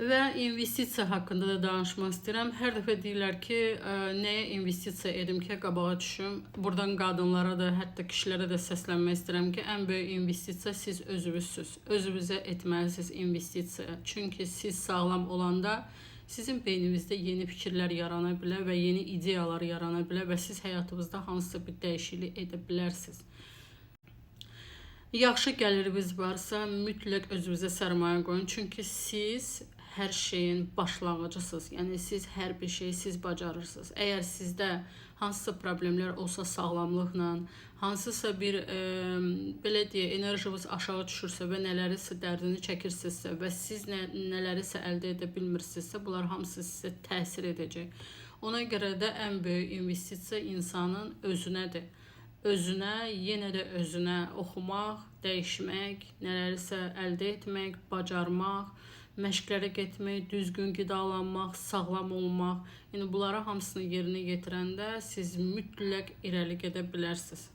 Və investisiya haqqında da danışmaq istəyirəm. Hər dəfə deyirlər ki, nəyə investisiya edim ki, qabağa düşüm. Buradan qadınlara da, hətta kişilərə də səslənmək istəyirəm ki, ən böyük investisiya siz özünüzsüz. Özünüzə etməlisiniz investisiya. Çünki siz sağlam olanda sizin beyninizdə yeni fikirlər yarana bilər və yeni ideyalar yarana bilər və siz həyatınızda hansısa bir dəyişiklik edə bilərsiniz. Yaxşı gəliriniz varsa, mütləq özünüzə sərmayə qoyun. Çünki siz hər şeyin başlanğıcısınız. Yəni siz hər bir şeyi siz bacarırsınız. Əgər sizdə hansısa problemlər olsa sağlamlıqla, hansısa bir belə deyə enerjiniz aşağı düşürsə və nələrisə dərdini çəkirsinizsə və siz nələrisə əldə edə bilmirsinizsə, bunlar hamısı sizə təsir edəcək. Ona görə də ən böyük investisiya insanın özünədir. Özünə, yenə də özünə oxumaq, dəyişmək, nələrisə əldə etmək, bacarmaq, məşqlərə getmək, düzgün qidalanmaq, sağlam olmaq. Yəni bunları hamısını yerinə yetirəndə siz mütləq irəli gedə bilərsiniz.